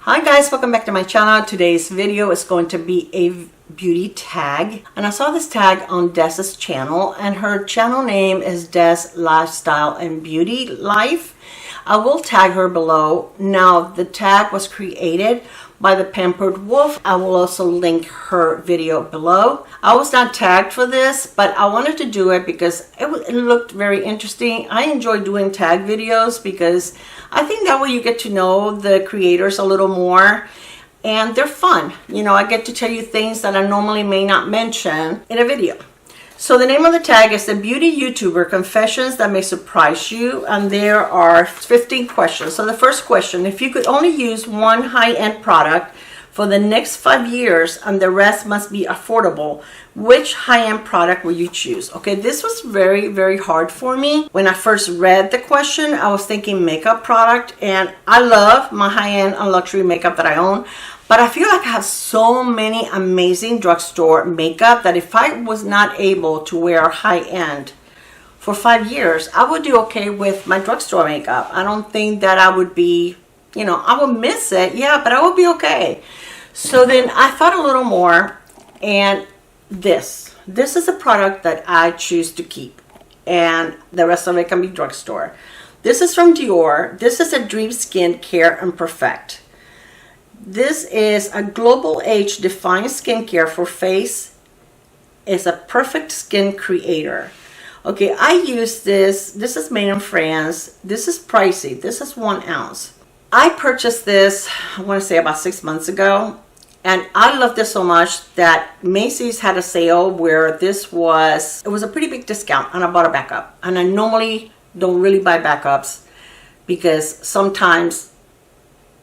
Hi guys, welcome back to my channel. Today's video is going to be a beauty tag, and I saw this tag on Des's channel, and her channel name is Des Lifestyle and Beauty Life. I will tag her below. Now the tag was created by the Pampered Wolf. I will also link her video below. I was not tagged for this, but I wanted to do it because it looked very interesting. I enjoy doing tag videos because I think that way you get to know the creators a little more, and they're fun. You know, I get to tell you things that I normally may not mention in a video. So the name of the tag is the Beauty YouTuber Confessions That May Surprise You, and there are 15 questions. So the first question: if you could only use one high-end product for the next 5 years and the rest must be affordable, which high-end product will you choose? Okay, this was very, very hard for me. When I first read the question, I was thinking makeup product, and I love my high-end and luxury makeup that I own, but I feel like I have so many amazing drugstore makeup that if I was not able to wear high-end for 5 years, I would do okay with my drugstore makeup. I don't think that I would be, you know, I would miss it, yeah, but I would be okay. So then I thought a little more, and this is a product that I choose to keep, and the rest of it can be drugstore. This is from Dior. This is a Dream Skin Care and Perfect. This is a global age defying skincare for face. It's a perfect skin creator. Okay, I use this. This is made in France. This is pricey. This is 1 ounce. I purchased this, I want to say about 6 months ago, and I love this so much that Macy's had a sale where it was a pretty big discount, and I bought a backup. And I normally don't really buy backups because sometimes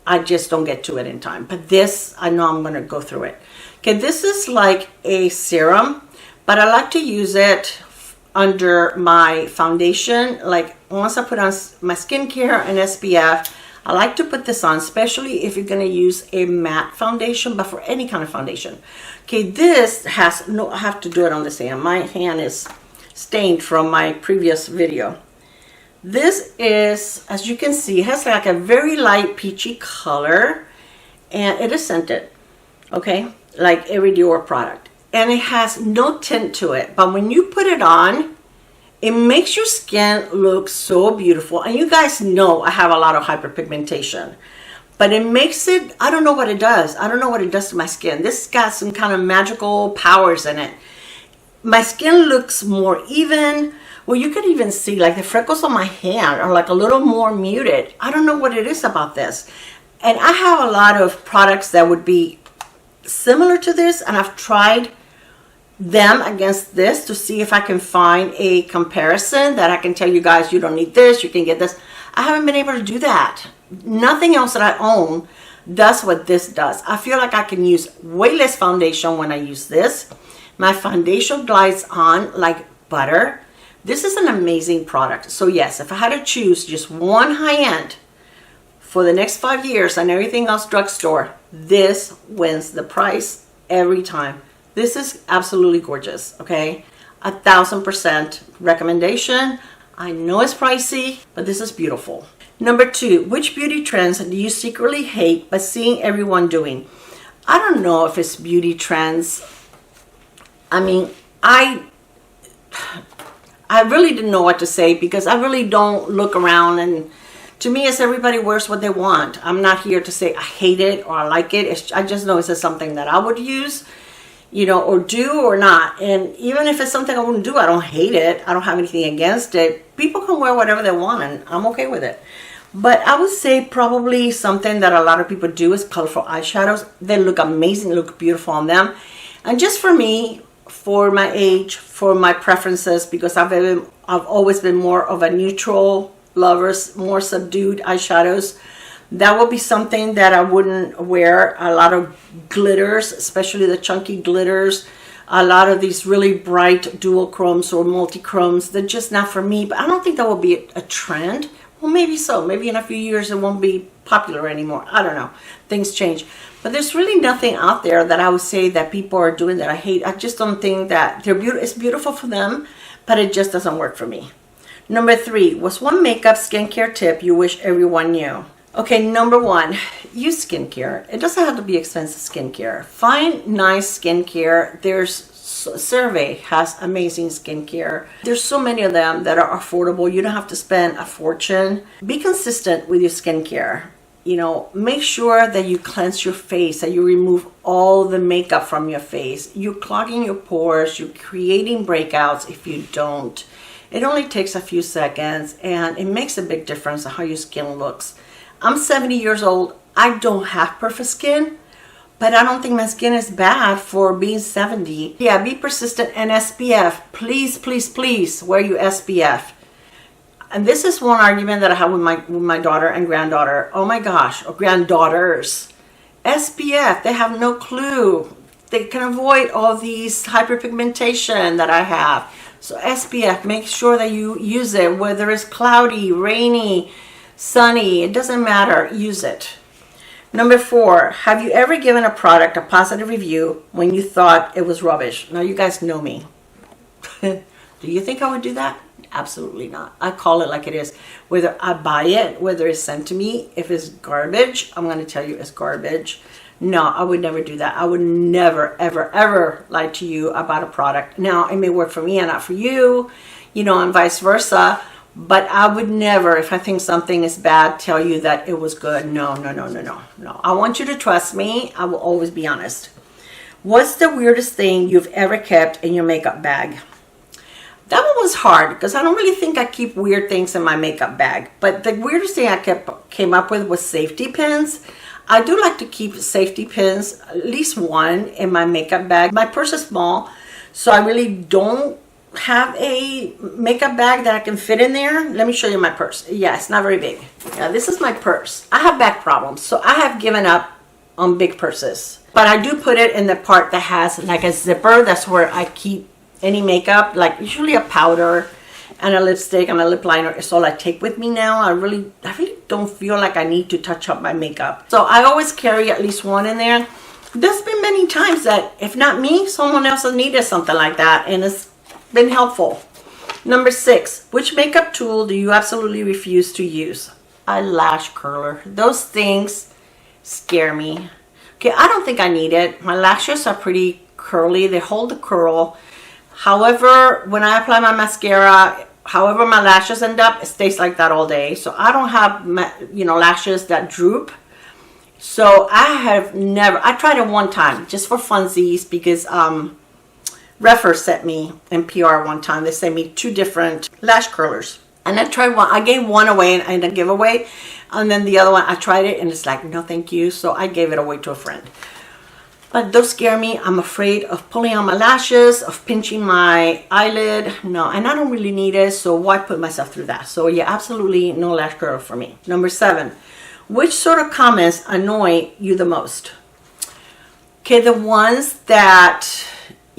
I just don't get to it in time. But this, I know I'm going to go through it. Okay, this is like a serum, but I like to use it under my foundation. Like once I put on my skincare and SPF, I like to put this on, especially if you're going to use a matte foundation, but for any kind of foundation. Okay, this has no, I have to do it on this hand. My hand is stained from my previous video. This is, as you can see, it has like a very light peachy color, and it is scented, okay, like every Dior product. And it has no tint to it, but when you put it on, it makes your skin look so beautiful. And you guys know I have a lot of hyperpigmentation, but it makes it, I don't know what it does. I don't know what it does to my skin. This got some kind of magical powers in it. My skin looks more even. Well, you could even see like the freckles on my hand are like a little more muted. I don't know what it is about this. And I have a lot of products that would be similar to this, and I've tried them against this to see if I can find a comparison that I can tell you guys, you don't need this, you can get this. I haven't been able to do that. Nothing else that I own does what this does. I feel like I can use way less foundation when I use this. My foundation glides on like butter. This is an amazing product. So yes, if I had to choose just one high-end for the next 5 years and everything else drugstore, this wins the price every time. This is absolutely gorgeous, okay? 1000% recommendation. I know it's pricey, but this is beautiful. Number 2, which beauty trends do you secretly hate but seeing everyone doing? I don't know if it's beauty trends. I mean, I really didn't know what to say because I really don't look around, and to me, it's everybody wears what they want. I'm not here to say I hate it or I like it. I just know it's something that I would use, you know, or do or not. And even if it's something I wouldn't do, I don't hate it. I don't have anything against it. People can wear whatever they want, and I'm okay with it. But I would say probably something that a lot of people do is colorful eyeshadows. They look amazing, look beautiful on them. And just for me, for my age, for my preferences, because I've always been more of a neutral lover, more subdued eyeshadows, that would be something that I wouldn't wear. A lot of glitters, especially the chunky glitters, a lot of these really bright dual chromes or multi-chromes, they're just not for me. But I don't think that will be a trend. Well, maybe so. Maybe in a few years it won't be popular anymore. I don't know. Things change. But there's really nothing out there that I would say that people are doing that I hate. I just don't think that they're it's beautiful for them, but it just doesn't work for me. Number 3, what's one makeup skincare tip you wish everyone knew? Okay, number one, use skincare. It doesn't have to be expensive skincare. Find nice skincare. There's Survey has amazing skincare. There's so many of them that are affordable. You don't have to spend a fortune. Be consistent with your skincare. Make sure that you cleanse your face, that you remove all the makeup from your face. You're clogging your pores, you're creating breakouts if you don't. It only takes a few seconds and it makes a big difference on how your skin looks. I'm 70 years old. I don't have perfect skin, but I don't think my skin is bad for being 70. Yeah, be persistent and SPF. Please, please, please wear your SPF. And this is one argument that I have with my daughter and granddaughter. Oh my gosh, or granddaughters. SPF, they have no clue. They can avoid all these hyperpigmentation that I have. So SPF, make sure that you use it, whether it's cloudy, rainy, sunny, it doesn't matter, use it. Number 4, have you ever given a product a positive review when you thought it was rubbish? Now you guys know me. Do you think I would do that? Absolutely not. I call it like it is. Whether I buy it, whether it's sent to me, if it's garbage, I'm going to tell you it's garbage. No, I would never do that. I would never, ever, ever lie to you about a product. Now, it may work for me and not for you, and vice versa. But I would never, if I think something is bad, tell you that it was good. No, no, no, no, no, no. I want you to trust me. I will always be honest. What's the weirdest thing you've ever kept in your makeup bag? That one was hard because I don't really think I keep weird things in my makeup bag. But the weirdest thing I came up with was safety pins. I do like to keep safety pins, at least one, in my makeup bag. My purse is small, so I really don't have a makeup bag that I can fit in there. Let me show you my purse. Yeah, it's not very big. Yeah, this is my purse. I have back problems, so I have given up on big purses. But I do put it in the part that has like a zipper. That's where I keep any makeup, like usually a powder and a lipstick and a lip liner is all I take with me now. I really don't feel like I need to touch up my makeup. So I always carry at least one in there. There's been many times that if not me, someone else has needed something like that, and it's been helpful. Number 6, which makeup tool do you absolutely refuse to use? A lash curler. Those things scare me. Okay, I don't think I need it. My lashes are pretty curly. They hold the curl. However, when I apply my mascara, however my lashes end up, it stays like that all day. So I don't have, lashes that droop. So I tried it one time just for funsies because Refer sent me in PR one time. They sent me 2 different lash curlers. And I tried one. I gave one away in a giveaway. And then the other one, I tried it and it's like, no, thank you. So I gave it away to a friend. But those scare me. I'm afraid of pulling on my lashes, of pinching my eyelid. No, and I don't really need it, so why put myself through that? So yeah, absolutely no lash curl for me. Number 7, which sort of comments annoy you the most? Okay, the ones that,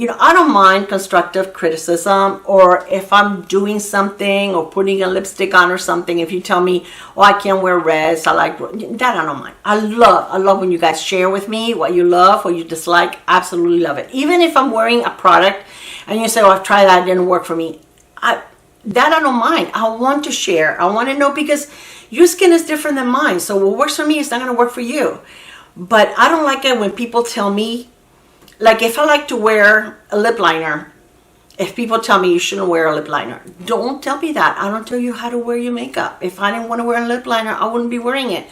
I don't mind constructive criticism, or if I'm doing something or putting a lipstick on or something, if you tell me, oh, I can't wear reds, that I don't mind. I love when you guys share with me what you love, what you dislike. Absolutely love it. Even if I'm wearing a product and you say, oh, I've tried that, it didn't work for me. I don't mind. I want to share. I want to know because your skin is different than mine. So what works for me is not going to work for you. But I don't like it when people tell me, like if I like to wear a lip liner, if people tell me you shouldn't wear a lip liner, don't tell me that. I don't tell you how to wear your makeup. If I didn't want to wear a lip liner, I wouldn't be wearing it.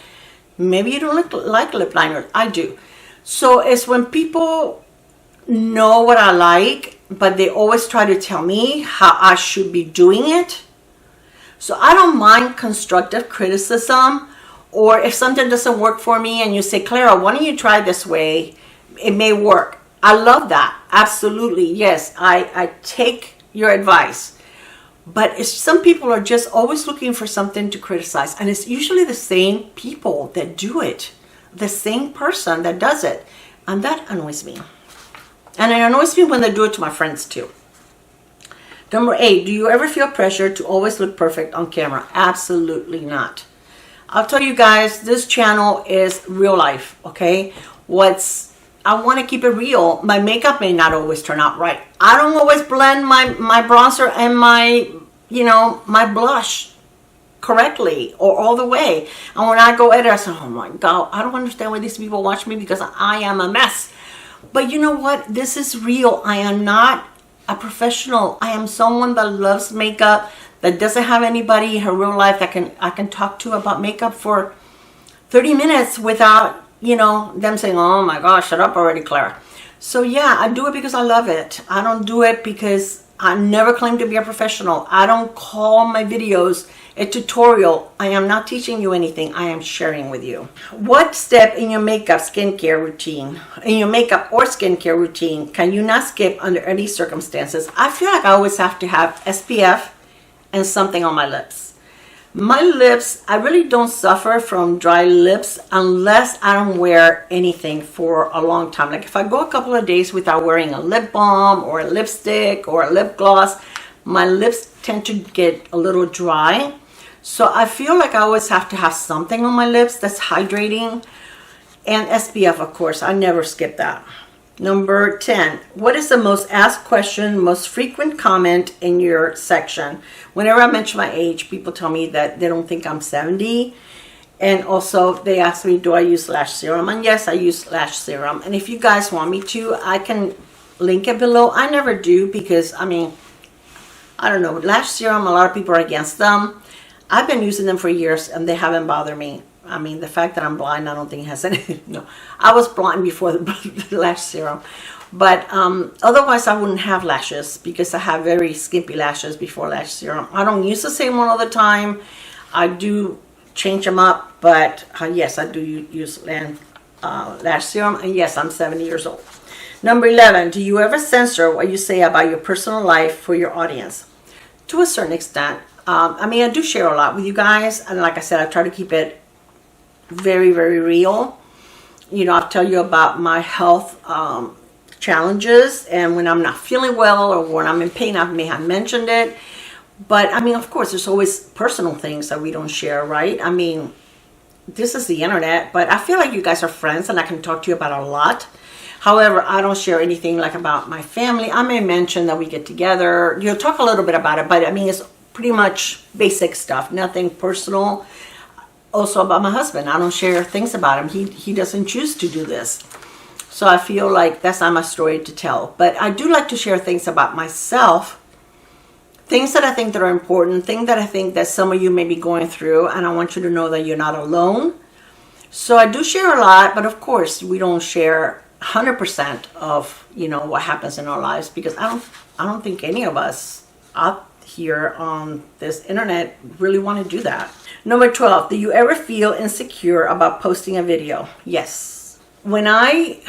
Maybe you don't like lip liners. I do. So it's when people know what I like, but they always try to tell me how I should be doing it. So I don't mind constructive criticism, or if something doesn't work for me and you say, Clara, why don't you try this way? It may work. I love that. Absolutely. Yes, I take your advice. But some people are just always looking for something to criticize. And it's usually the same people that do it. The same person that does it. And that annoys me. And it annoys me when they do it to my friends too. Number 8, do you ever feel pressure to always look perfect on camera? Absolutely not. I'll tell you guys, this channel is real life, okay? I want to keep it real. My makeup may not always turn out right. I don't always blend my bronzer and my blush correctly or all the way. And when I go edit, I say, oh my God, I don't understand why these people watch me because I am a mess. But you know what? This is real. I am not a professional. I am someone that loves makeup, that doesn't have anybody in her real life that I can talk to about makeup for 30 minutes without, them saying, oh my gosh, shut up already, Claire. So yeah, I do it because I love it. I don't do it because I never claim to be a professional. I don't call my videos a tutorial. I am not teaching you anything. I am sharing with you. What step in your makeup skincare routine, in your makeup or skincare routine, can you not skip under any circumstances? I feel like I always have to have SPF and something on my lips. My lips, I really don't suffer from dry lips unless I don't wear anything for a long time. Like if I go a couple of days without wearing a lip balm or a lipstick or a lip gloss, my lips tend to get a little dry. So I feel like I always have to have something on my lips that's hydrating. And SPF, of course, I never skip that. Number 10, what is the most asked question, most frequent comment in your section? Whenever I mention my age, people tell me that they don't think I'm 70. And also they ask me, do I use lash serum? And yes, I use lash serum. And if you guys want me to, I can link it below. I never do because, I don't know, lash serum, a lot of people are against them. I've been using them for years and they haven't bothered me. The fact that I'm blind, I don't think has anything. No, I was blind before the lash serum. But otherwise, I wouldn't have lashes because I have very skimpy lashes before lash serum. I don't use the same one all the time. I do change them up. But yes, I do use lash serum. And yes, I'm 70 years old. Number 11, do you ever censor what you say about your personal life for your audience? To a certain extent. I do share a lot with you guys. And like I said, I try to keep it very, very real. I'll tell you about my health challenges, and when I'm not feeling well or when I'm in pain, I may have mentioned it. But of course, there's always personal things that we don't share, right? This is the internet, but I feel like you guys are friends and I can talk to you about a lot. However, I don't share anything like about my family. I may mention that we get together, talk a little bit about it, but it's pretty much basic stuff, nothing personal. Also about my husband, I don't share things about him. He doesn't choose to do this. So I feel like that's not my story to tell. But I do like to share things about myself, things that I think that are important, things that I think that some of you may be going through, and I want you to know that you're not alone. So I do share a lot, but of course we don't share 100% of what happens in our lives, because I don't think any of us out here on this internet really want to do that. Number 12, do you ever feel insecure about posting a video? Yes. When I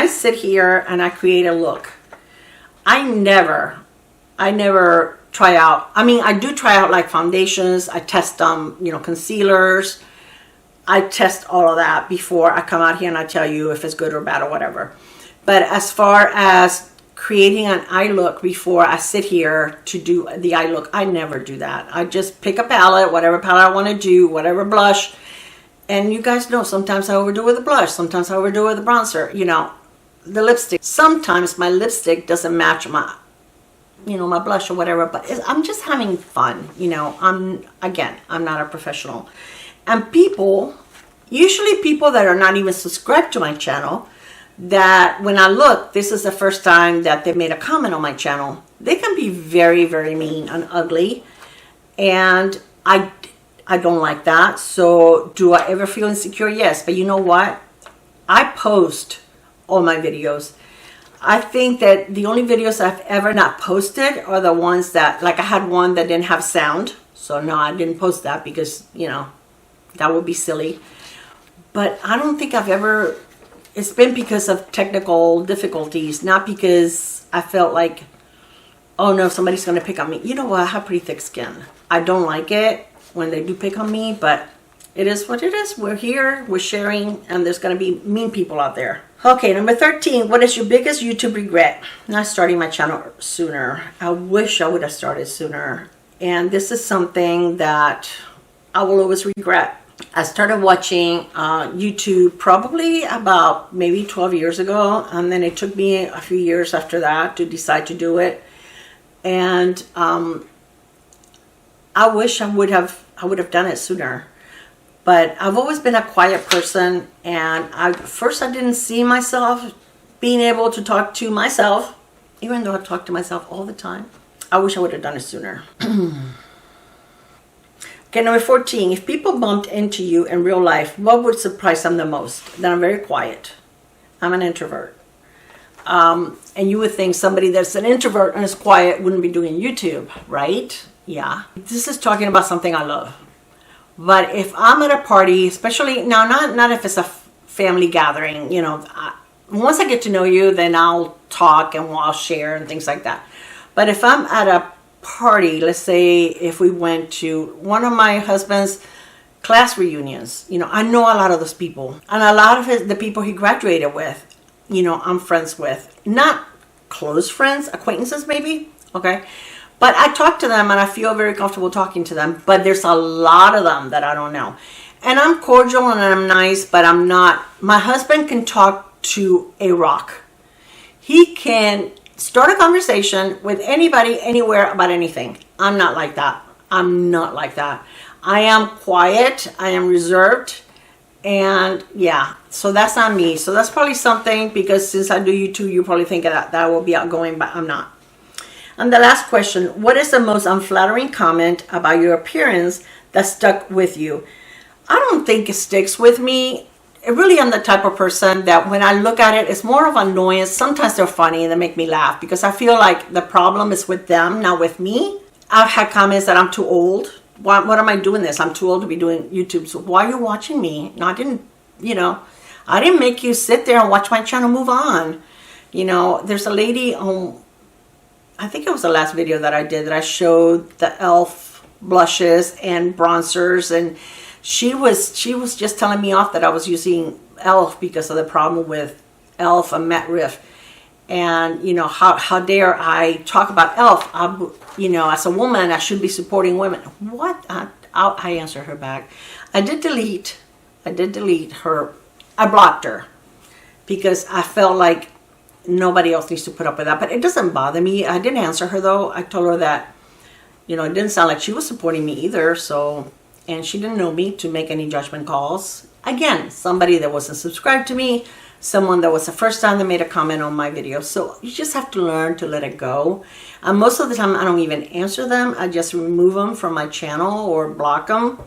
sit here and I create a look, I never try out. I do try out like foundations. I test concealers. I test all of that before I come out here and I tell you if it's good or bad or whatever. But as far as creating an eye look before I sit here to do the eye look, I never do that. I just pick a palette, whatever palette I want to do, whatever blush. And you guys know sometimes I overdo it with the blush, sometimes I overdo it with the bronzer, the lipstick. Sometimes my lipstick doesn't match my my blush or whatever, but I'm just having fun. I'm not a professional. And usually people that are not even subscribed to my channel, that when I look, this is the first time that they made a comment on my channel, they can be very, very mean and ugly. And I don't like that. So do I ever feel insecure? Yes. But you know what? I post all my videos. I think that the only videos I've ever not posted are the ones that, like I had one that didn't have sound. So no, I didn't post that because, that would be silly. But I don't think I've ever... It's been because of technical difficulties, not because I felt like, oh no, somebody's going to pick on me. You know what? I have pretty thick skin. I don't like it when they do pick on me, but it is what it is. We're here, we're sharing, and there's going to be mean people out there. Okay, number 13. What is your biggest YouTube regret? Not starting my channel sooner. I wish I would have started sooner. And this is something that I will always regret. I started watching YouTube probably about maybe 12 years ago, and then it took me a few years after that to decide to do it. And I wish I would have I would have done it sooner. But I've always been a quiet person, and first I didn't see myself being able to talk to myself, even though I talk to myself all the time. I wish I would have done it sooner. Okay, number 14. If people bumped into you in real life, what would surprise them the most? That I'm very quiet. I'm an introvert. And you would think somebody that's an introvert and is quiet wouldn't be doing YouTube, right? Yeah. This is talking about something I love. But if I'm at a party, especially now, not if it's a family gathering, you know, once I get to know you, then I'll talk and I'll share and things like that. But if I'm at a party, let's say if we went to one of my husband's class reunions, you know, I know a lot of those people, and a lot of the people he graduated with, you know, I'm friends with. Not close friends, acquaintances maybe, okay? But I talk to them and I feel very comfortable talking to them, but there's a lot of them that I don't know. And I'm cordial and I'm nice, but I'm not. My husband can talk to a rock. He can start a conversation with anybody, anywhere, about anything. I'm not like that. I'm not like that. I am quiet. I am reserved. And yeah, so that's not me. So that's probably something, because since I do YouTube, you probably think that I will be outgoing, but I'm not. And the last question, what is the most unflattering comment about your appearance that stuck with you? I don't think it sticks with me. Really, I'm the type of person that when I look at it, it's more of annoyance. Sometimes they're funny and they make me laugh, because I feel like the problem is with them, not with me. I've had comments that I'm too old. What am I doing this? I'm too old to be doing YouTube. So why are you watching me? No, I didn't, you know, I didn't make you sit there and watch my channel. Move on. You know, there's a lady on, I think it was the last video that I did, that I showed the e.l.f. blushes and bronzers, and she was just telling me off that I was using e.l.f. because of the problem with e.l.f. and Matte Riff. And, you know, how dare I talk about e.l.f. You know, as a woman, I should be supporting women. What? I answered her back. I did delete her. I blocked her because I felt like nobody else needs to put up with that. But it doesn't bother me. I didn't answer her, though. I told her that, you know, it didn't sound like she was supporting me either. So, and she didn't know me to make any judgment calls. Again, somebody that wasn't subscribed to me, someone that was the first time they made a comment on my video. So you just have to learn to let it go. And most of the time, I don't even answer them. I just remove them from my channel or block them.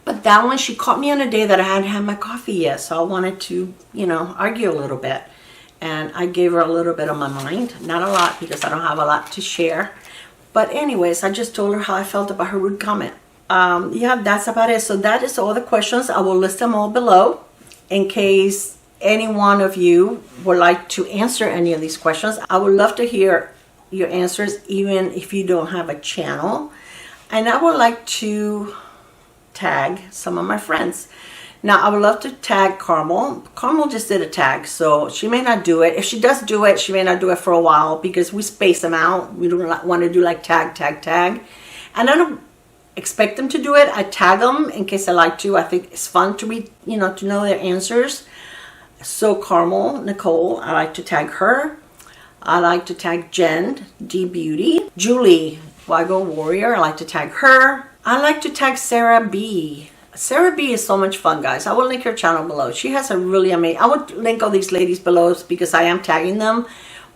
But that one, she caught me on a day that I hadn't had my coffee yet. So I wanted to, you know, argue a little bit. And I gave her a little bit of my mind. Not a lot, because I don't have a lot to share. But anyways, I just told her how I felt about her rude comment. Yeah, that's about it. So that is all the questions. I will list them all below in case any one of you would like to answer any of these questions. I would love to hear your answers, even if you don't have a channel. And I would like to tag some of my friends. Now, I would love to tag Carmel. Carmel just did a tag, so she may not do it. If she does do it, she may not do it for a while, because we space them out. We don't want to do like tag. And I don't expect them to do it. I tag them in case I like to. I think it's fun to read, you know, to know their answers. So Carmel, Nicole, I like to tag her. I like to tag Jen, D Beauty. Julie, Wago Warrior, I like to tag her. I like to tag Sarah B. Sarah B is so much fun, guys. I will link her channel below. She has a really amazing, I would link all these ladies below because I am tagging them.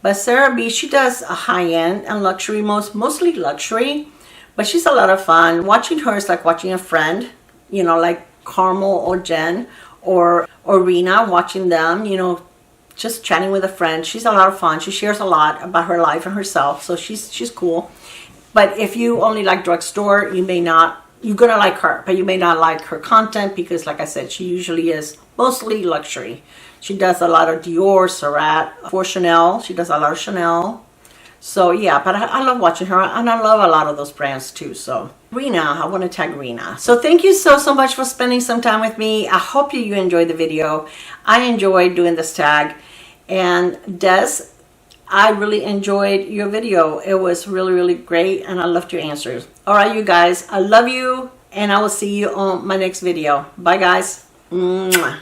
But Sarah B, she does a high-end and luxury, mostly luxury. But she's a lot of fun. Watching her is like watching a friend, you know, like Carmel or Jen or Rena, watching them, you know, just chatting with a friend. She's a lot of fun. She shares a lot about her life and herself, so she's cool. But if you only like drugstore, you may not, you're gonna like her, but you may not like her content because, like I said, she usually is mostly luxury. She does a lot of Dior, Surratt, for Chanel. She does a lot of Chanel. So yeah, but I love watching her, and I love a lot of those brands too. So Rena, I want to tag Rena. So thank you so much for spending some time with me. I hope you enjoyed the video. I enjoyed doing this tag. And Des, I really enjoyed your video. It was really great, and I loved your answers. All right, you guys, I love you, and I will see you on my next video. Bye, guys. Mwah.